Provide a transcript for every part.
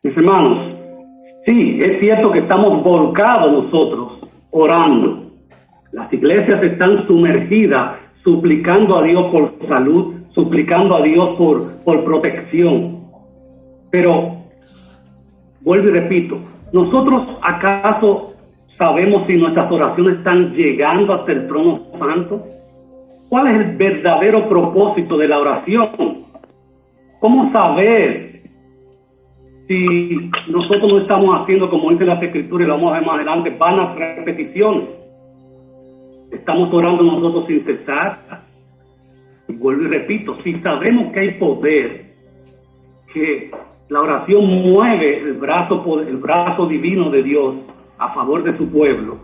Mis hermanos, sí, es cierto que estamos volcados nosotros orando. Las iglesias están sumergidas, suplicando a Dios por salud, suplicando a Dios por protección. Pero, vuelvo y repito, ¿nosotros acaso sabemos si nuestras oraciones están llegando hasta el trono santo? ¿Cuál es el verdadero propósito de la oración? ¿Cómo saber si nosotros no estamos haciendo, como dice las Escrituras, y lo vamos a ver más adelante, vanas repeticiones? ¿Estamos orando nosotros sin cesar? Y vuelvo y repito, si sabemos que hay poder, que la oración mueve el brazo divino de Dios a favor de su pueblo,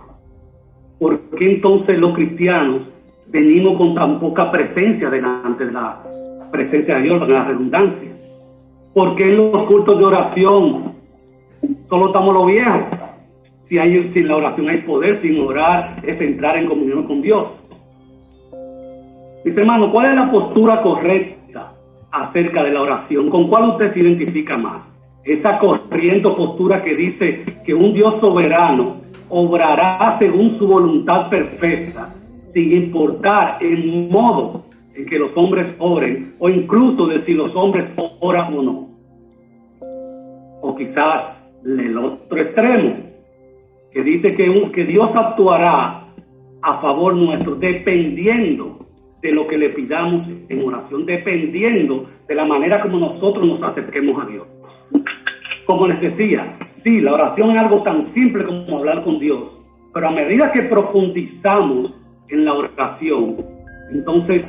¿por qué entonces los cristianos venimos con tan poca presencia delante de la presencia de Dios, en la redundancia? ¿Por qué en los cultos de oración solo estamos los viejos? Si en la oración hay poder, sin orar es entrar en comunión con Dios. Mis hermanos, ¿cuál es la postura correcta acerca de la oración? ¿Con cuál usted se identifica más? Esa corriente o postura que dice que un Dios soberano obrará según su voluntad perfecta, sin importar el modo en que los hombres oren, o incluso de si los hombres oran o no. O quizás el otro extremo, que dice que Dios actuará a favor nuestro dependiendo de lo que le pidamos en oración, dependiendo de la manera como nosotros nos acerquemos a Dios. Como les decía, sí, la oración es algo tan simple como hablar con Dios, pero a medida que profundizamos en la oración, entonces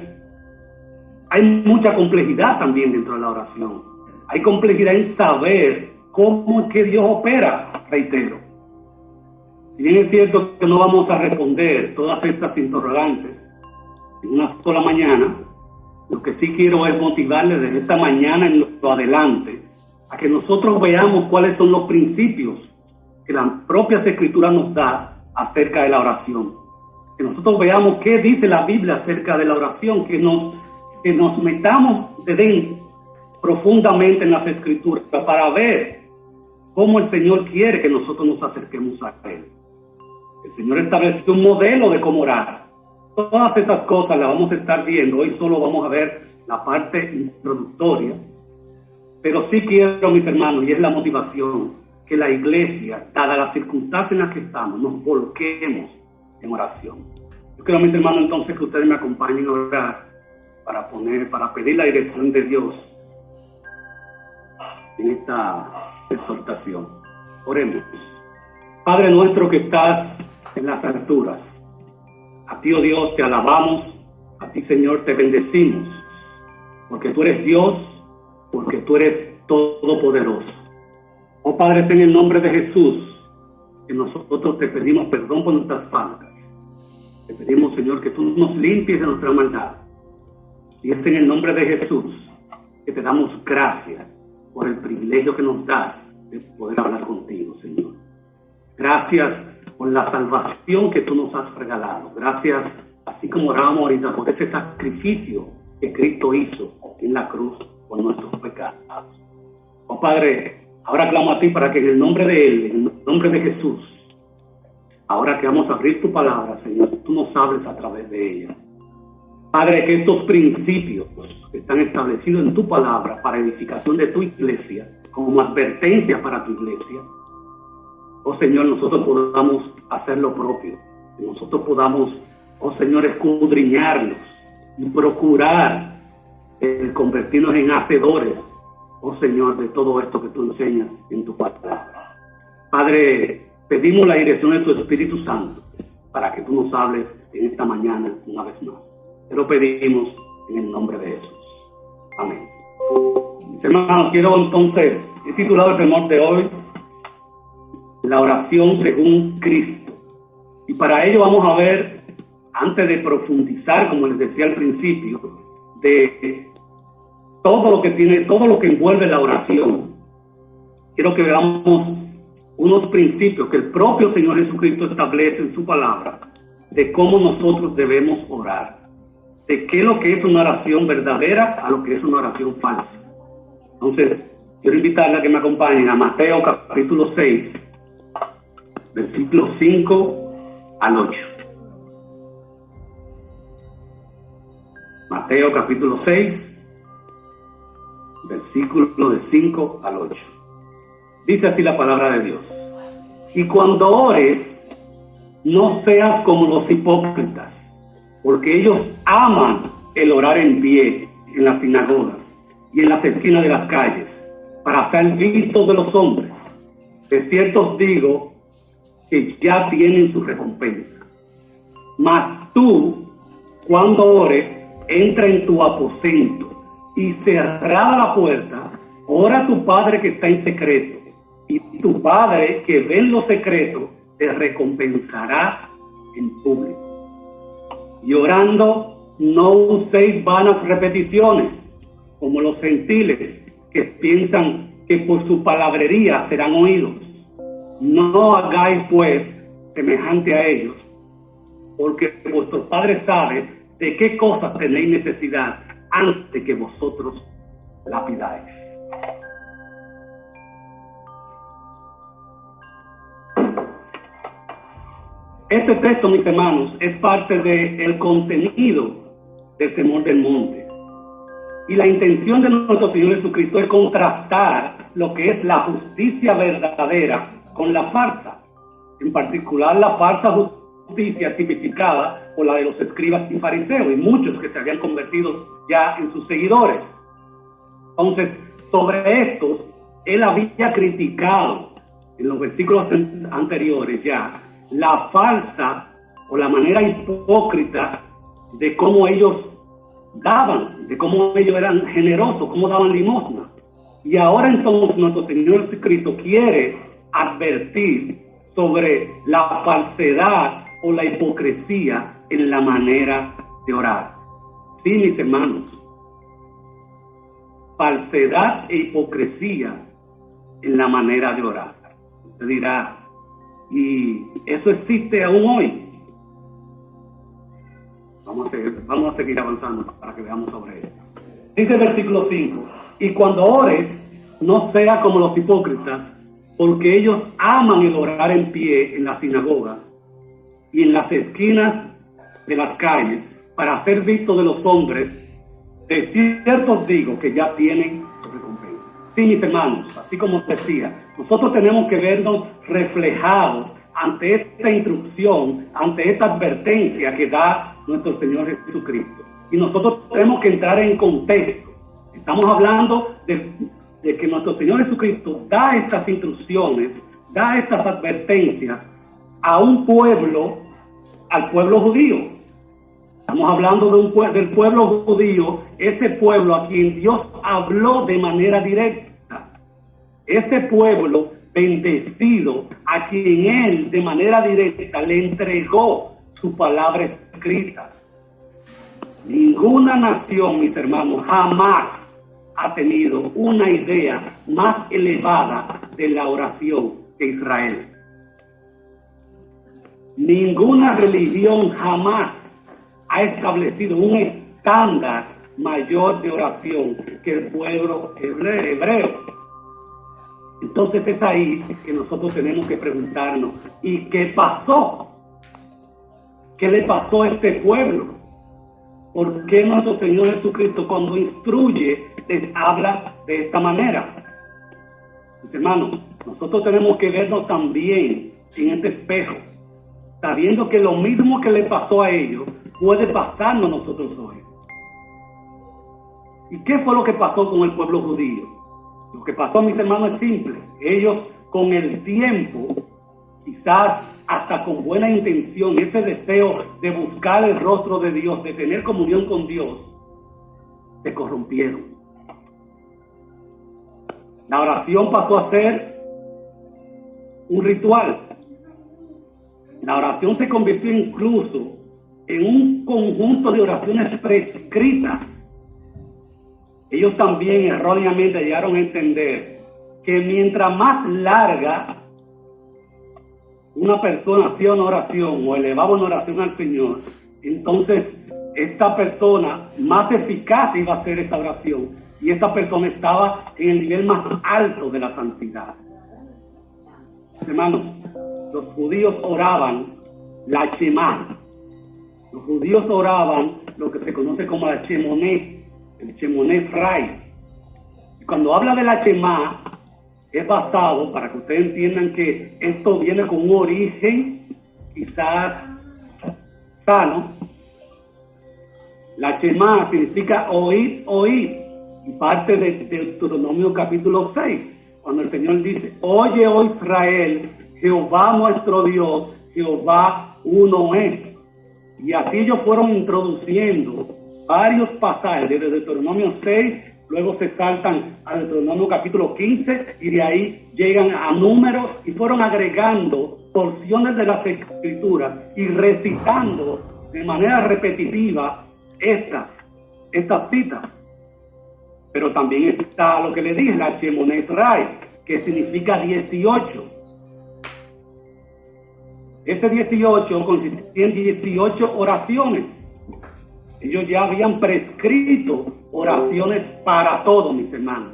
hay mucha complejidad también dentro de la oración. Hay complejidad en saber cómo es que Dios opera, reitero. Si bien es cierto que no vamos a responder todas estas interrogantes en una sola mañana, lo que sí quiero es motivarles desde esta mañana en lo adelante a que nosotros veamos cuáles son los principios que las propias Escrituras nos da acerca de la oración. Que nosotros veamos qué dice la Biblia acerca de la oración, que nos metamos de dentro profundamente en las Escrituras para ver cómo el Señor quiere que nosotros nos acerquemos a Él. El Señor estableció un modelo de cómo orar. Todas esas cosas las vamos a estar viendo. Hoy solo vamos a ver la parte introductoria. Pero sí quiero, mis hermanos, y es la motivación, que la iglesia, dadas las circunstancias en las que estamos, nos volquemos en oración. Yo quiero, mis hermanos, entonces que ustedes me acompañen a orar para pedir la dirección de Dios en esta exhortación. Oremos. Padre nuestro que estás en las alturas, a ti, oh Dios, te alabamos, a ti, Señor, te bendecimos, porque tú eres Dios, porque tú eres todopoderoso. Oh Padre, en el nombre de Jesús, que nosotros te pedimos perdón por nuestras faltas. Te pedimos, Señor, que tú nos limpies de nuestra maldad. Y es en el nombre de Jesús que te damos gracias por el privilegio que nos das de poder hablar contigo, Señor. Gracias por la salvación que tú nos has regalado. Gracias, así como orábamos ahorita, por ese sacrificio que Cristo hizo en la cruz por nuestros pecados. Oh Padre, ahora clamo a ti para que en el nombre de Él, en el nombre de Jesús, ahora que vamos a abrir tu palabra, Señor, tú nos hables a través de ella. Padre, que estos principios que están establecidos en tu palabra para edificación de tu iglesia, como advertencia para tu iglesia, oh Señor, nosotros podamos hacer lo propio. Que nosotros podamos, oh Señor, escudriñarlos y procurar convertirnos en hacedores, oh Señor, de todo esto que tú enseñas en tu palabra. Padre, pedimos la dirección de tu Espíritu Santo para que tú nos hables en esta mañana una vez más. Te lo pedimos en el nombre de Jesús. Amén. Mis hermanos, quiero entonces, he titulado el sermón de hoy, la oración según Cristo. Y para ello vamos a ver, antes de profundizar, como les decía al principio, de todo lo que envuelve la oración, quiero que veamos unos principios que el propio Señor Jesucristo establece en su palabra de cómo nosotros debemos orar, de qué es lo que es una oración verdadera a lo que es una oración falsa. Entonces, quiero invitarle a que me acompañen a Mateo capítulo 6, versículos 5 al 8. Mateo capítulo 6, versículos de 5 al 8. Dice así la palabra de Dios. Y cuando ores, no seas como los hipócritas, porque ellos aman el orar en pie en las sinagogas y en las esquinas de las calles, para ser vistos de los hombres. De cierto os digo que ya tienen su recompensa. Mas tú, cuando ores, entra en tu aposento y cerrada la puerta, ora a tu Padre que está en secreto, y tu Padre que ve en lo secreto te recompensará en público. Y orando, no uséis vanas repeticiones, como los gentiles que piensan que por su palabrería serán oídos. No hagáis pues semejante a ellos, porque vuestro Padre sabe de qué cosas tenéis necesidad antes que vosotros la pidáis. Este texto, mis hermanos, es parte del contenido del Sermón del Monte. Y la intención de nuestro Señor Jesucristo es contrastar lo que es la justicia verdadera con la farsa. En particular, la falsa justicia tipificada por la de los escribas y fariseos, y muchos que se habían convertido ya en sus seguidores. Entonces, sobre estos, él había criticado en los versículos anteriores ya la falsa o la manera hipócrita de cómo ellos daban, de cómo ellos eran generosos, cómo daban limosna. Y ahora entonces nuestro Señor Jesucristo quiere advertir sobre la falsedad o la hipocresía en la manera de orar. Sí, mis hermanos, falsedad e hipocresía en la manera de orar. Usted dirá, ¿y eso existe aún hoy? Vamos a seguir avanzando para que veamos sobre esto. Dice el versículo 5, y cuando ores, no sea como los hipócritas, porque ellos aman el orar en pie en la sinagoga y en las esquinas de las calles, para ser vistos de los hombres. De cierto os digo que ya tienen su recompensa. Sí, mis hermanos, así como decía, nosotros tenemos que vernos reflejados ante esta instrucción, ante esta advertencia que da nuestro Señor Jesucristo. Y nosotros tenemos que entrar en contexto. Estamos hablando de que nuestro Señor Jesucristo da estas instrucciones, da estas advertencias a un pueblo, al pueblo judío. Estamos hablando del pueblo judío, ese pueblo a quien Dios habló de manera directa. Ese pueblo bendecido a quien Él de manera directa le entregó su palabra escrita. Ninguna nación, mis hermanos, jamás ha tenido una idea más elevada de la oración que Israel. Ninguna religión jamás ha establecido un estándar mayor de oración que el pueblo hebreo. Entonces es ahí que nosotros tenemos que preguntarnos, ¿y qué pasó? ¿Qué le pasó a este pueblo? ¿Por qué nuestro Señor Jesucristo, cuando instruye, les habla de esta manera? Mis hermanos, nosotros tenemos que vernos también en este espejo, sabiendo que lo mismo que le pasó a ellos puede pasarnos a nosotros hoy. ¿Y qué fue lo que pasó con el pueblo judío? Lo que pasó, mis hermanos, es simple. Ellos, con el tiempo, quizás hasta con buena intención, ese deseo de buscar el rostro de Dios, de tener comunión con Dios, se corrompieron. La oración pasó a ser un ritual. La oración se convirtió incluso en un conjunto de oraciones prescritas. Ellos también erróneamente llegaron a entender que mientras más larga una persona hacía una oración o elevaba una oración al Señor, entonces esta persona más eficaz iba a hacer esa oración, y esta persona estaba en el nivel más alto de la santidad. Hermanos, los judíos oraban la Shema. Los judíos oraban lo que se conoce como la Shemoneh, el Shemoneh Esrei. Cuando habla de la Shema, es basado, para que ustedes entiendan que esto viene con un origen quizás sano. La Shema significa oír, oír, y parte de Deuteronomio capítulo 6, cuando el Señor dice: oye, oh Israel, Jehová nuestro Dios, Jehová uno es. Y así ellos fueron introduciendo varios pasajes desde Deuteronomio 6, luego se saltan a Deuteronomio capítulo 15, y de ahí llegan a Números, y fueron agregando porciones de las Escrituras y recitando de manera repetitiva estas citas. Pero también está lo que le dije, la Shemoneh Esrei, que significa 18. Este 18 consistía en 18 oraciones. Ellos ya habían prescrito oraciones para todos, mis hermanos.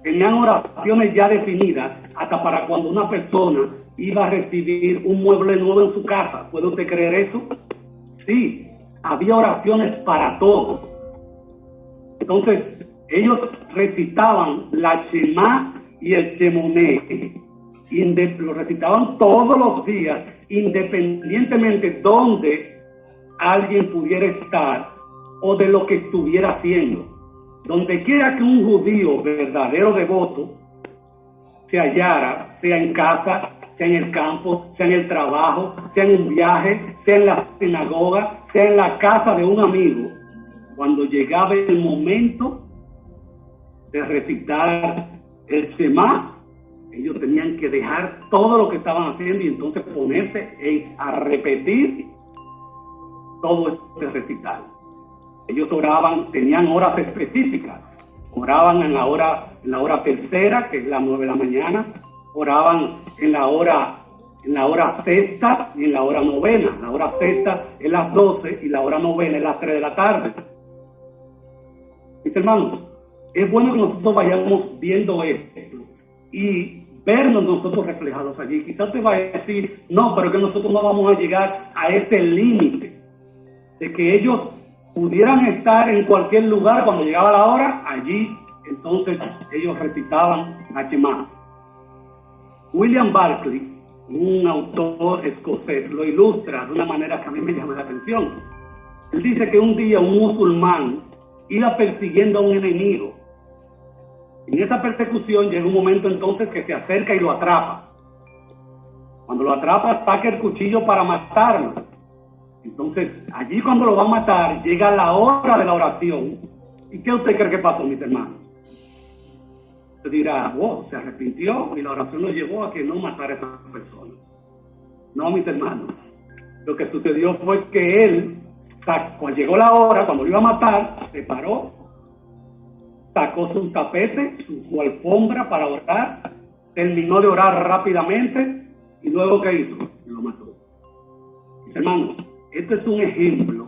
Tenían oraciones ya definidas hasta para cuando una persona iba a recibir un mueble nuevo en su casa. ¿Puede usted creer eso? Sí, había oraciones para todos. Entonces, ellos recitaban la Shema y el Shemoneh. Lo recitaban todos los días, independientemente de dónde alguien pudiera estar o de lo que estuviera haciendo. Donde quiera que un judío verdadero devoto se hallara, sea en casa, sea en el campo, sea en el trabajo, sea en un viaje, sea en la sinagoga, sea en la casa de un amigo, cuando llegaba el momento de recitar el Shema, ellos tenían que dejar todo lo que estaban haciendo y entonces ponerse a repetir todo este recital. Ellos oraban, tenían horas específicas. Oraban en la hora tercera, que es las 9 de la mañana. Oraban en la hora sexta y en la hora novena. La hora sexta es las 12 y la hora novena es las 3 de la tarde. Mis hermanos, es bueno que nosotros vayamos viendo esto y vernos nosotros reflejados allí. Quizás te va a decir: no, pero que nosotros no vamos a llegar a ese límite de que ellos pudieran estar en cualquier lugar cuando llegaba la hora. Allí entonces ellos recitaban la Shema. William Barclay, un autor escocés, lo ilustra de una manera que a mí me llama la atención. Él dice que un día un musulmán iba persiguiendo a un enemigo. En esa persecución llega un momento entonces que se acerca y lo atrapa. Cuando lo atrapa, saca el cuchillo para matarlo. Entonces, allí cuando lo va a matar, llega la hora de la oración. ¿Y qué usted cree que pasó, mis hermanos? Usted dirá: oh, se arrepintió y la oración lo llevó a que no matara a esa persona. No, mis hermanos. Lo que sucedió fue que él, cuando llegó la hora, cuando lo iba a matar, se paró, sacó su tapete, su alfombra para orar, terminó de orar rápidamente y luego ¿qué hizo? Lo mató. Mis hermanos, este es un ejemplo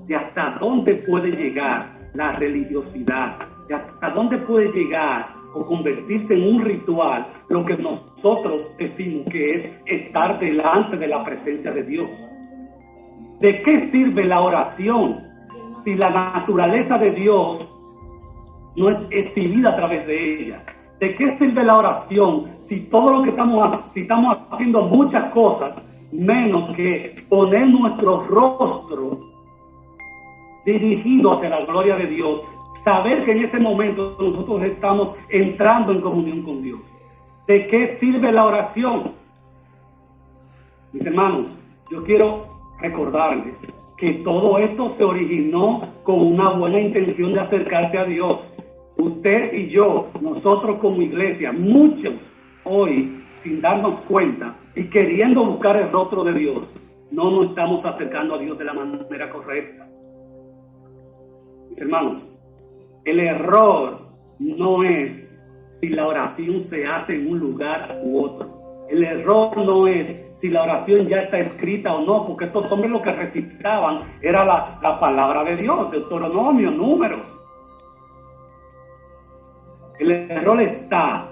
de hasta dónde puede llegar la religiosidad, de hasta dónde puede llegar o convertirse en un ritual lo que nosotros decimos que es estar delante de la presencia de Dios. ¿De qué sirve la oración si la naturaleza de Dios no es exhibida a través de ella? ¿De qué sirve la oración si todo lo que estamos haciendo muchas cosas menos que poner nuestro rostro dirigido hacia la gloria de Dios? Saber que en ese momento nosotros estamos entrando en comunión con Dios. ¿De qué sirve la oración? Mis hermanos, yo quiero recordarles que todo esto se originó con una buena intención de acercarse a Dios. Usted y yo, nosotros como iglesia, muchos hoy, sin darnos cuenta y queriendo buscar el rostro de Dios, no nos estamos acercando a Dios de la manera correcta. Mis hermanos, el error no es si la oración se hace en un lugar u otro. El error no es si la oración ya está escrita o no, porque estos hombres lo que recitaban era la palabra de Dios, Deuteronomio, Números. El error está,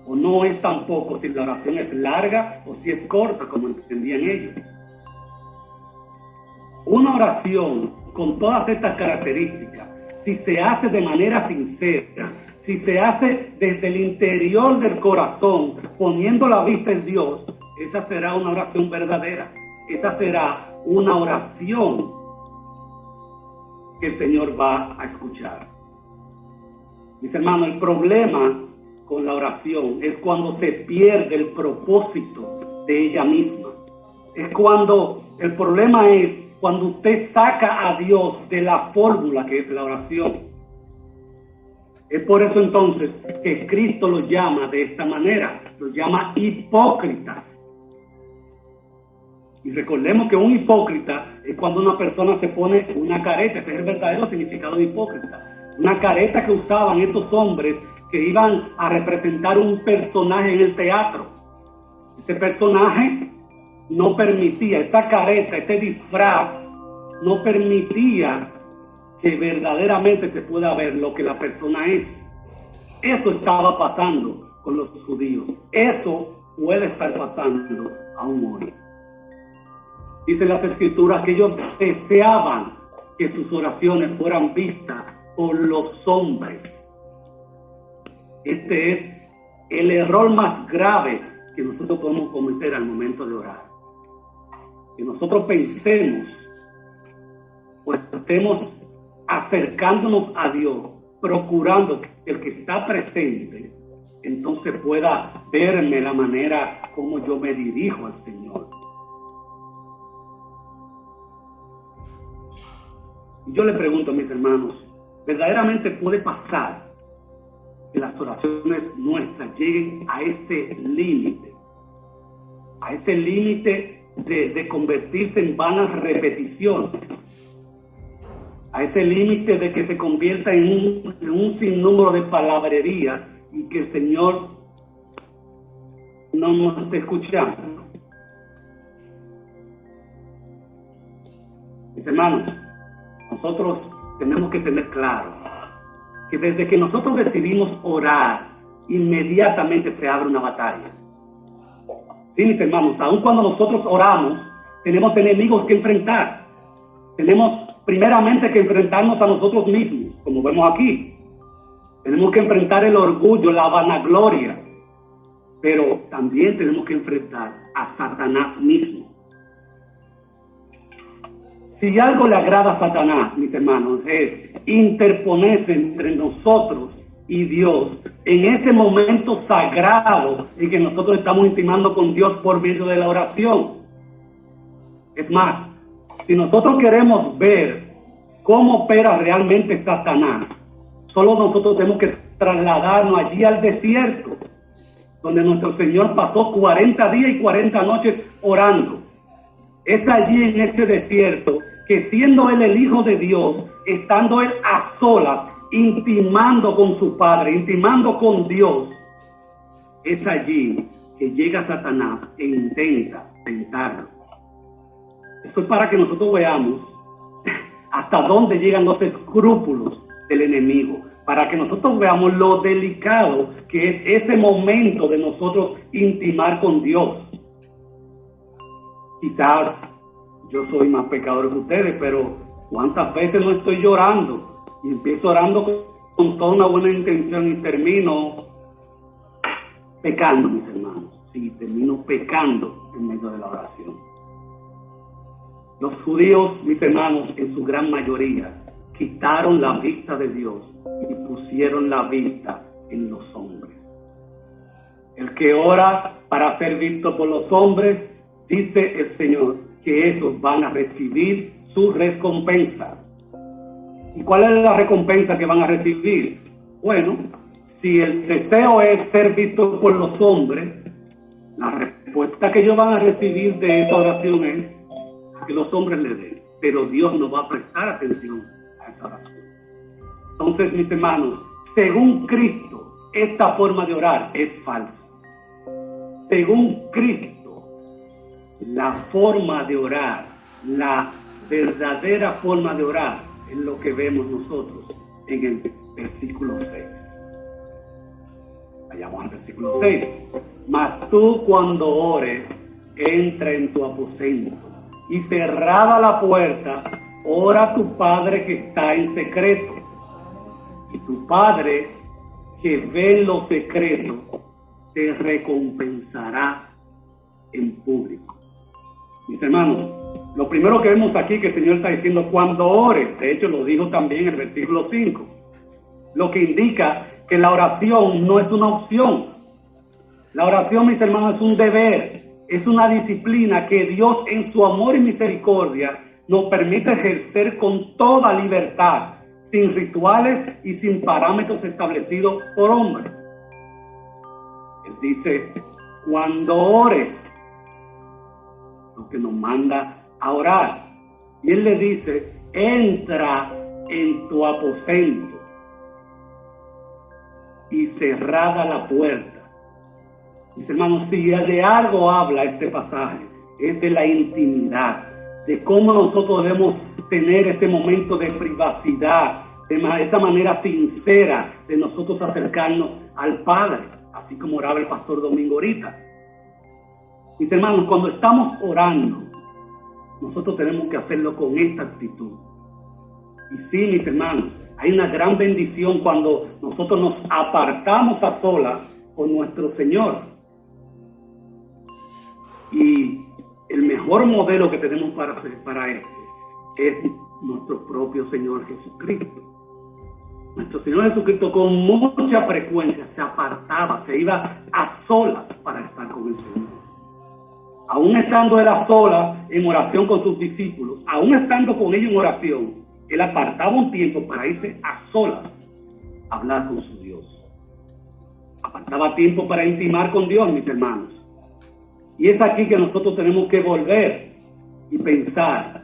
o no es tampoco, si la oración es larga o si es corta, como entendían ellos. Una oración con todas estas características, si se hace de manera sincera, si se hace desde el interior del corazón, poniendo la vista en Dios, esa será una oración verdadera. Esa será una oración que el Señor va a escuchar. Mis hermanos, el problema con la oración es cuando se pierde el propósito de ella misma. Es cuando el problema es cuando usted saca a Dios de la fórmula que es la oración. Es por eso entonces que Cristo los llama de esta manera, los llama hipócritas. Y recordemos que un hipócrita es cuando una persona se pone una careta, ese es el verdadero significado de hipócrita. Una careta que usaban estos hombres que iban a representar un personaje en el teatro. Ese personaje no permitía, esta careta, este disfraz, no permitía que verdaderamente se pueda ver lo que la persona es. Eso estaba pasando con los judíos. Eso puede estar pasando aún hoy. Dice las Escrituras que ellos deseaban que sus oraciones fueran vistas por los hombres. Este es el error más grave que nosotros podemos cometer al momento de orar. Que nosotros pensemos, pues estemos acercándonos a Dios, procurando que el que está presente entonces pueda verme la manera como yo me dirijo al Señor. Y yo le pregunto a mis hermanos, ¿verdaderamente puede pasar que las oraciones nuestras lleguen a ese límite? A ese límite de convertirse en vanas repeticiones. A ese límite de que se convierta en un sinnúmero de palabrerías y que el Señor no nos esté escuchando. Mis hermanos, nosotros tenemos que tener claro que desde que nosotros decidimos orar, inmediatamente se abre una batalla. Sí, mis hermanos, aun cuando nosotros oramos, tenemos enemigos que enfrentar. Tenemos primeramente que enfrentarnos a nosotros mismos, como vemos aquí. Tenemos que enfrentar el orgullo, la vanagloria, pero también tenemos que enfrentar a Satanás mismo. Si algo le agrada a Satanás, mis hermanos, es interponerse entre nosotros y Dios en ese momento sagrado en que nosotros estamos intimando con Dios por medio de la oración. Es más, si nosotros queremos ver cómo opera realmente Satanás, solo nosotros tenemos que trasladarnos allí al desierto, donde nuestro Señor pasó 40 días y 40 noches orando. Es allí en ese desierto que, siendo Él el Hijo de Dios, estando Él a solas, intimando con su Padre, intimando con Dios, es allí que llega Satanás e intenta tentarlo. Esto es para que nosotros veamos hasta dónde llegan los escrúpulos del enemigo, para que nosotros veamos lo delicado que es ese momento de nosotros intimar con Dios. Quizás yo soy más pecador que ustedes, pero ¿cuántas veces no estoy llorando? Y empiezo orando con toda una buena intención y termino pecando, mis hermanos. Sí, termino pecando en medio de la oración. Los judíos, mis hermanos, en su gran mayoría, quitaron la vista de Dios y pusieron la vista en los hombres. El que ora para ser visto por los hombres, dice el Señor, que esos van a recibir su recompensa. ¿Y cuál es la recompensa que van a recibir? Bueno, si el deseo es ser visto por los hombres, la respuesta que ellos van a recibir de esa oración es que los hombres le den, pero Dios no va a prestar atención a esa oración. Entonces, mis hermanos, según Cristo, esta forma de orar es falsa. según Cristo, la forma de orar, la verdadera forma de orar, es lo que vemos nosotros en el versículo 6. Vayamos al versículo 6. Mas tú cuando ores, entra en tu aposento y cerrada la puerta, ora a tu Padre que está en secreto. Y tu Padre que ve en lo secreto, te recompensará en público. Mis hermanos, lo primero que vemos aquí que el Señor está diciendo, cuando ores, de hecho lo dijo también en el versículo 5, lo que indica que la oración no es una opción. La oración, mis hermanos, es un deber, es una disciplina que Dios en su amor y misericordia nos permite ejercer con toda libertad, sin rituales y sin parámetros establecidos por hombres. Él dice, cuando ores, lo que nos manda a orar. Y Él le dice, entra en tu aposento y cerrada la puerta. Mis hermanos, si de algo habla este pasaje, es de la intimidad, de cómo nosotros debemos tener este momento de privacidad, de esa manera sincera de nosotros acercarnos al Padre, así como oraba el pastor Domingo ahorita. Mis hermanos, cuando estamos orando, nosotros tenemos que hacerlo con esta actitud. Y sí, mis hermanos, hay una gran bendición cuando nosotros nos apartamos a solas con nuestro Señor. Y el mejor modelo que tenemos para esto es nuestro propio Señor Jesucristo. Nuestro Señor Jesucristo con mucha frecuencia se apartaba, se iba a solas para estar con el Señor. Aún estando él a solas en oración con sus discípulos, aún estando con ellos en oración, él apartaba un tiempo para irse a solas a hablar con su Dios. Apartaba tiempo para intimar con Dios, mis hermanos. Y es aquí que nosotros tenemos que volver y pensar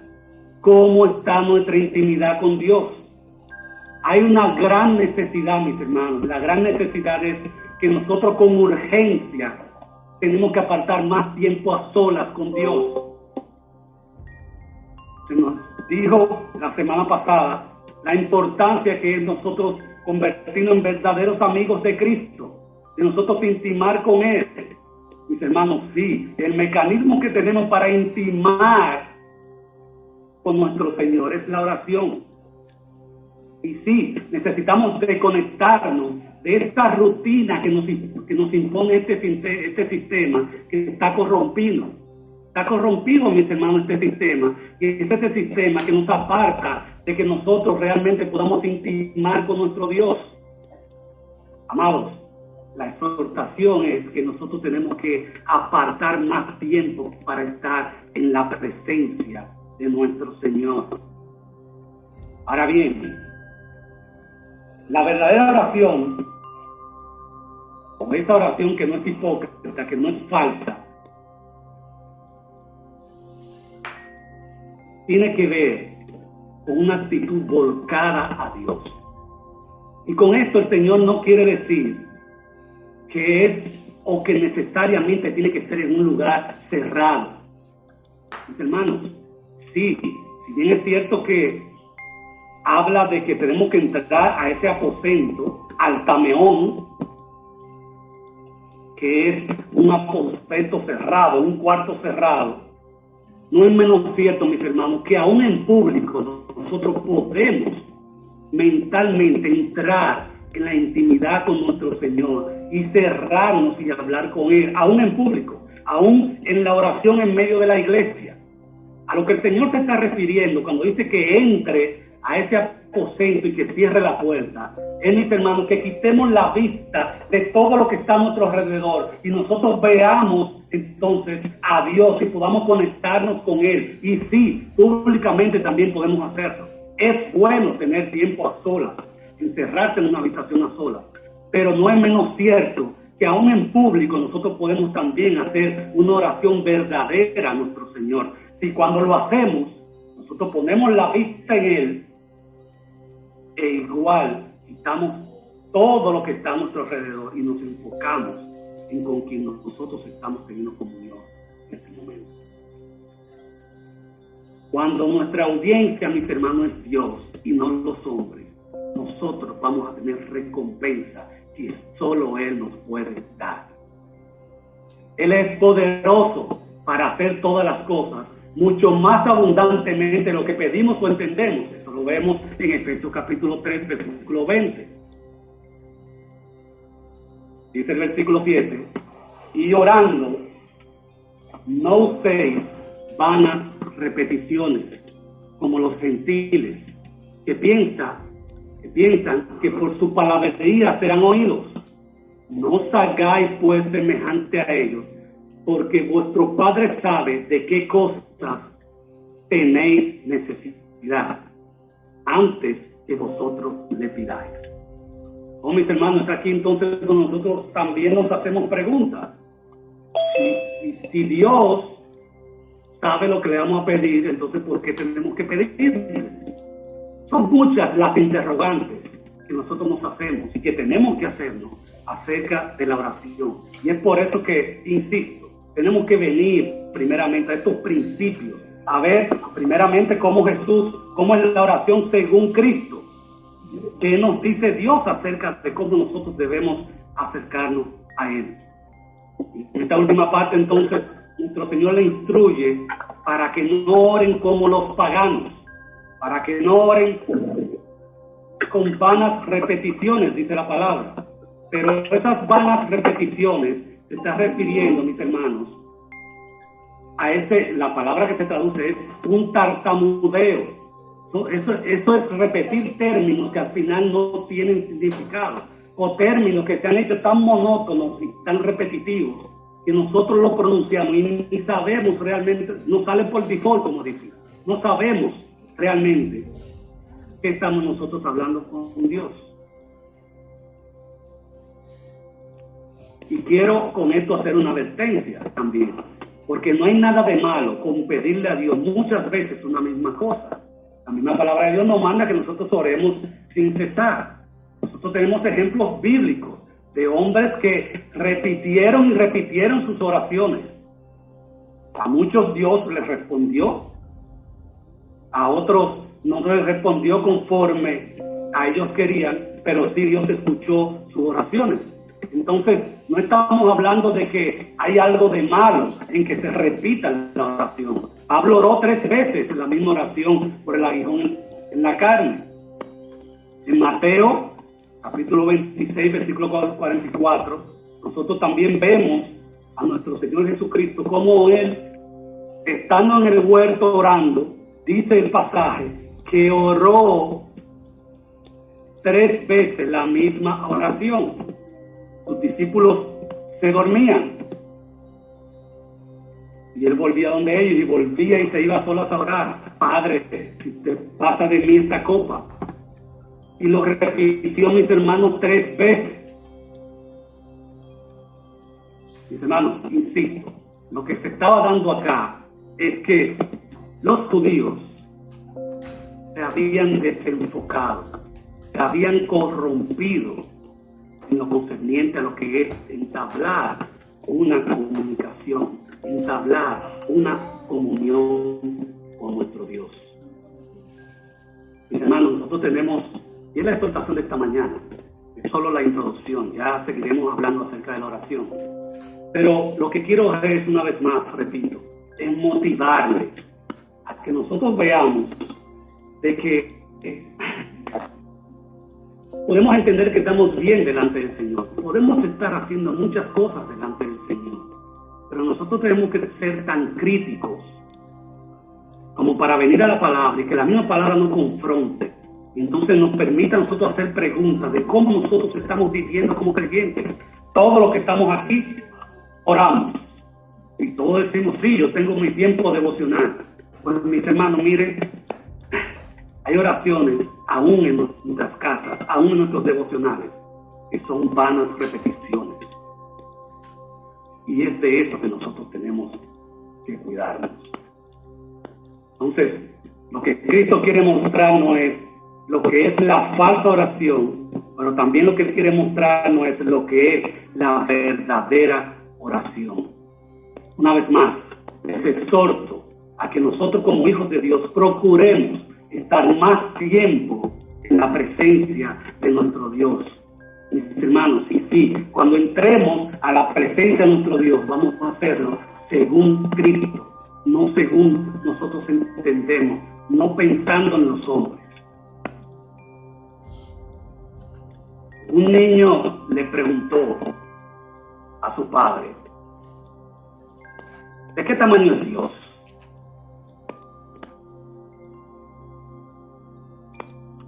cómo está nuestra intimidad con Dios. Hay una gran necesidad, mis hermanos. La gran necesidad es que nosotros con urgencia tenemos que apartar más tiempo a solas con Dios. Se nos dijo la semana pasada la importancia que es nosotros convertirnos en verdaderos amigos de Cristo, de nosotros intimar con Él. Mis hermanos, sí, el mecanismo que tenemos para intimar con nuestro Señor es la oración. Y sí, necesitamos desconectarnos de esta rutina que nos impone este sistema que está corrompido. Está corrompido, mis hermanos, este sistema. Y es este sistema que nos aparta de que nosotros realmente podamos intimar con nuestro Dios. Amados, la exhortación es que nosotros tenemos que apartar más tiempo para estar en la presencia de nuestro Señor. Ahora bien, la verdadera oración, o esa oración que no es hipócrita, que no es falsa, tiene que ver con una actitud volcada a Dios. Y con esto el Señor no quiere decir que es o que necesariamente tiene que ser en un lugar cerrado. Mis hermanos, sí, si bien es cierto que habla de que tenemos que entrar a ese aposento, al tameón, que es un aposento cerrado, un cuarto cerrado. No es menos cierto, mis hermanos, que aún en público nosotros podemos mentalmente entrar en la intimidad con nuestro Señor y cerrarnos y hablar con Él, aún en público, aún en la oración en medio de la iglesia. A lo que el Señor se está refiriendo cuando dice que entre a ese aposento y que cierre la puerta, es, mis hermanos, que quitemos la vista de todo lo que está a nuestro alrededor y nosotros veamos entonces a Dios y podamos conectarnos con Él. Y sí, públicamente también podemos hacerlo. Es bueno tener tiempo a solas, encerrarse en una habitación a solas, pero no es menos cierto que aún en público nosotros podemos también hacer una oración verdadera a nuestro Señor. Si cuando lo hacemos, nosotros ponemos la vista en Él, e igual quitamos todo lo que está a nuestro alrededor y nos enfocamos en con quien nosotros estamos teniendo comunión en este momento. Cuando nuestra audiencia, mis hermanos, es Dios y no los hombres, nosotros vamos a tener recompensa que solo Él nos puede dar. Él es poderoso para hacer todas las cosas mucho más abundantemente de lo que pedimos o entendemos. Eso lo vemos en Efesios capítulo 3, versículo 20. Dice el versículo 7, y orando, no uséis vanas repeticiones como los gentiles, que piensan que por su palabrería serán oídos. No os hagáis pues semejante a ellos, porque vuestro Padre sabe de qué cosas tenéis necesidad antes que vosotros le pidáis. Oh, mis hermanos, aquí entonces nosotros también nos hacemos preguntas. Si Dios sabe lo que le vamos a pedir, entonces ¿por qué tenemos que pedir? Son muchas las interrogantes que nosotros nos hacemos y que tenemos que hacernos acerca de la oración. Y es por eso que, insisto, tenemos que venir primeramente a estos principios, a ver primeramente cómo es la oración según Cristo, qué nos dice Dios acerca de cómo nosotros debemos acercarnos a Él. En esta última parte, entonces, nuestro Señor le instruye para que no oren como los paganos, para que no oren con vanas repeticiones, dice la palabra. Pero esas vanas repeticiones se está refiriendo, mis hermanos, a la palabra que se traduce es un tartamudeo. Eso es repetir términos que al final no tienen significado, o términos que se han hecho tan monótonos y tan repetitivos que nosotros los pronunciamos y ni sabemos realmente, no sale por default, como dicen, no sabemos realmente qué estamos nosotros hablando con Dios. Y quiero con esto hacer una advertencia también, porque no hay nada de malo con pedirle a Dios muchas veces una misma cosa. La misma palabra de Dios nos manda que nosotros oremos sin cesar. Nosotros tenemos ejemplos bíblicos de hombres que repitieron y repitieron sus oraciones. A muchos Dios les respondió, a otros no les respondió conforme a ellos querían, pero sí Dios escuchó sus oraciones. Entonces, no estamos hablando de que hay algo de malo en que se repita la oración. Pablo oró 3 veces en la misma oración por el aguijón en la carne. En Mateo, capítulo 26, versículo 44, nosotros también vemos a nuestro Señor Jesucristo como Él, estando en el huerto orando, dice el pasaje, que oró 3 veces la misma oración. Sus discípulos se dormían y Él volvía donde ellos y volvía y se iba solo a orar. Padre, si te pasa de mí esta copa. Y lo repitió, mis hermanos, 3 veces. Mis hermanos, insisto, lo que se estaba dando acá es que los judíos se habían desenfocado, se habían corrompido en lo concerniente a lo que es entablar una comunicación, entablar una comunión con nuestro Dios. Mis hermanos, nosotros tenemos, y es la exhortación de esta mañana, es solo la introducción, ya seguiremos hablando acerca de la oración. Pero lo que quiero hacer es, una vez más, repito, es motivarles a que nosotros veamos de que podemos entender que estamos bien delante del Señor. Podemos estar haciendo muchas cosas delante del Señor. Pero nosotros tenemos que ser tan críticos como para venir a la palabra y que la misma palabra nos confronte. Y entonces nos permita a nosotros hacer preguntas de cómo nosotros estamos viviendo como creyentes. Todos los que estamos aquí oramos. Y todos decimos, sí, yo tengo mi tiempo devocional. Pues mis hermanos, miren, hay oraciones, aún en nuestras casas, aún en nuestros devocionales, que son vanas repeticiones. Y es de eso que nosotros tenemos que cuidarnos. Entonces, lo que Cristo quiere mostrarnos es lo que es la falsa oración pero también lo que Él quiere mostrarnos es lo que es la verdadera oración. Una vez más, les exhorto a que nosotros como hijos de Dios procuremos estar más tiempo en la presencia de nuestro Dios. Mis hermanos, y sí, cuando entremos a la presencia de nuestro Dios, vamos a hacerlo según Cristo, no según nosotros entendemos, no pensando en los hombres. Un niño le preguntó a su padre, ¿de qué tamaño es Dios?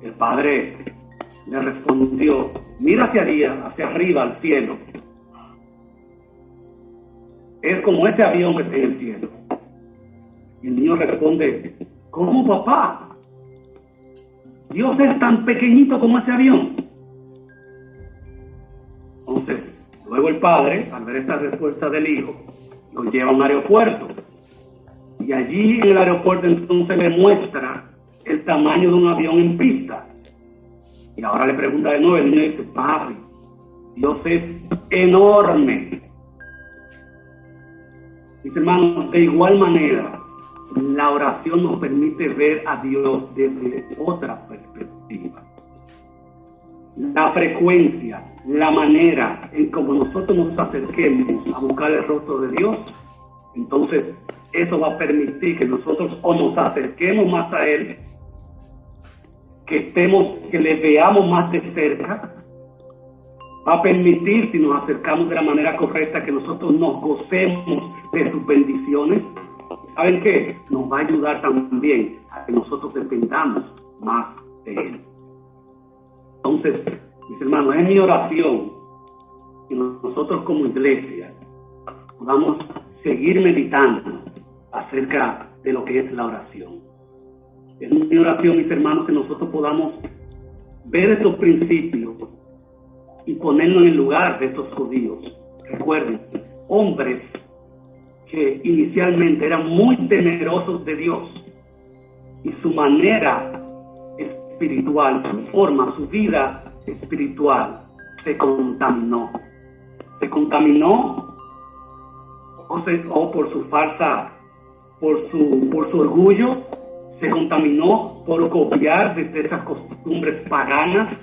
El padre le respondió, mira hacia arriba, al cielo. Es como ese avión que está en el cielo. Y el niño responde, ¿cómo, papá? Dios es tan pequeñito como ese avión. Entonces, luego el padre, al ver esta respuesta del hijo, lo lleva a un aeropuerto. Y allí en el aeropuerto entonces le muestra el tamaño de un avión en pista. Y ahora le pregunta de nuevo, el niño dice, papi, Dios es enorme. Mis hermanos, de igual manera, la oración nos permite ver a Dios desde otra perspectiva. La frecuencia, la manera en como nosotros nos acerquemos a buscar el rostro de Dios, entonces eso va a permitir que nosotros o nos acerquemos más a Él, que le veamos más de cerca, va a permitir, si nos acercamos de la manera correcta, que nosotros nos gocemos de sus bendiciones. ¿Saben qué? Nos va a ayudar también a que nosotros dependamos más de Él. Entonces, mis hermanos, es mi oración que nosotros como iglesia podamos seguir meditando acerca de lo que es la oración. Es mi oración, mis hermanos, que nosotros podamos ver estos principios y ponernos en el lugar de estos judíos. Recuerden, hombres que inicialmente eran muy temerosos de Dios y su manera espiritual, su forma, su vida espiritual se contaminó. Se contaminó o por su falsa, por su orgullo, se contaminó por copiar desde esas costumbres paganas,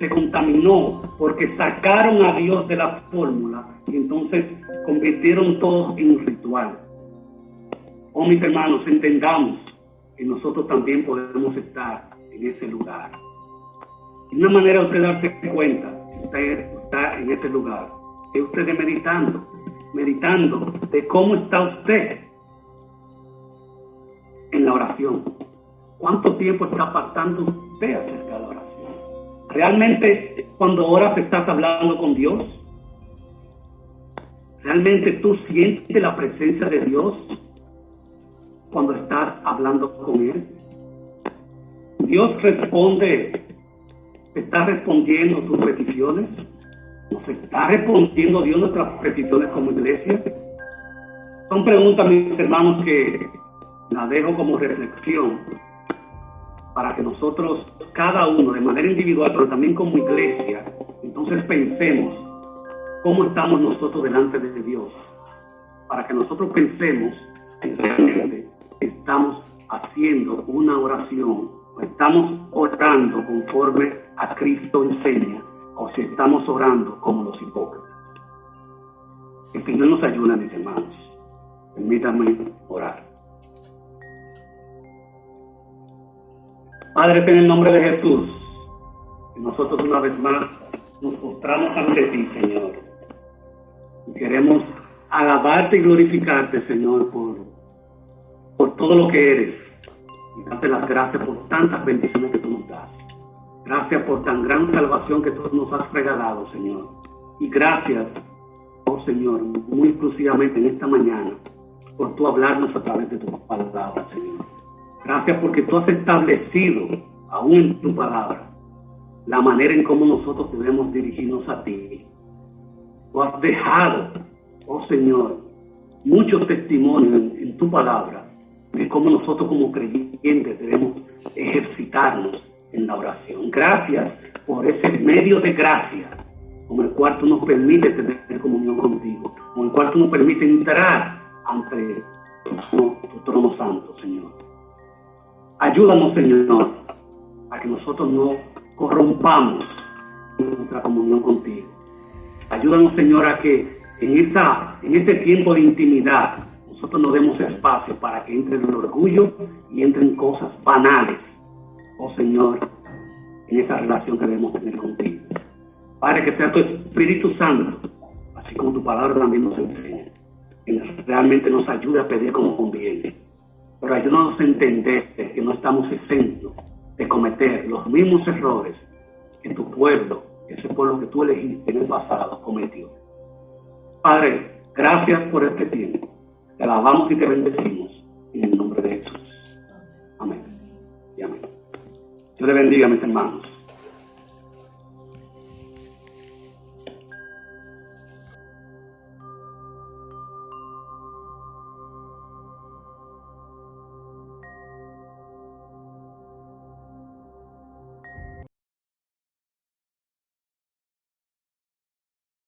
se contaminó porque sacaron a Dios de la fórmula y entonces convirtieron todo en un ritual. Oh, mis hermanos, entendamos que nosotros también podemos estar en ese lugar. Y una manera de usted darse cuenta que usted está en ese lugar es usted meditando de cómo está usted en la oración. ¿Cuánto tiempo está apartando usted acerca de la oración? ¿Realmente cuando oras estás hablando con Dios? ¿Realmente tú sientes la presencia de Dios cuando estás hablando con Él? Dios responde, ¿te está respondiendo tus peticiones? ¿Nos está respondiendo Dios nuestras peticiones como iglesia? Son preguntas, mis hermanos, que las dejo como reflexión para que nosotros, cada uno, de manera individual, pero también como iglesia, entonces pensemos cómo estamos nosotros delante de Dios, para que nosotros pensemos si realmente estamos haciendo una oración, o estamos orando conforme a Cristo enseña, o si estamos orando como los hipócritas. El Señor nos ayuda, mis hermanos. Permítanme orar. Padre, en el nombre de Jesús, nosotros una vez más nos postramos ante ti, Señor. Y queremos alabarte y glorificarte, Señor, por todo lo que eres. Y darte las gracias por tantas bendiciones que tú nos das. Gracias por tan gran salvación que tú nos has regalado, Señor. Y gracias, oh Señor, muy exclusivamente en esta mañana, por tú hablarnos a través de tu palabra, Señor. Gracias porque tú has establecido, aún en tu palabra, la manera en cómo nosotros debemos dirigirnos a ti. Tú has dejado, oh Señor, muchos testimonios en tu palabra de cómo nosotros como creyentes debemos ejercitarnos en la oración. Gracias por ese medio de gracia con el cual tú nos permites tener comunión contigo, con el cual tú nos permites entrar ante tu trono santo, Señor. Ayúdanos, Señor, a que nosotros no corrompamos nuestra comunión contigo. Ayúdanos, Señor, a que en este tiempo de intimidad nosotros nos demos espacio para que entre el orgullo y entren cosas banales, oh Señor, en esa relación que debemos tener contigo. Padre, que sea tu Espíritu Santo, así como tu palabra también nos enseña, que realmente nos ayude a pedir como conviene. Pero ayúdanos a entender que no estamos exentos de cometer los mismos errores que tu pueblo, ese pueblo que tú elegiste en el pasado, cometió. Padre, gracias por este tiempo. Te alabamos y te bendecimos en el nombre de Jesús. Amén y amén. Dios le bendiga, mis hermanos.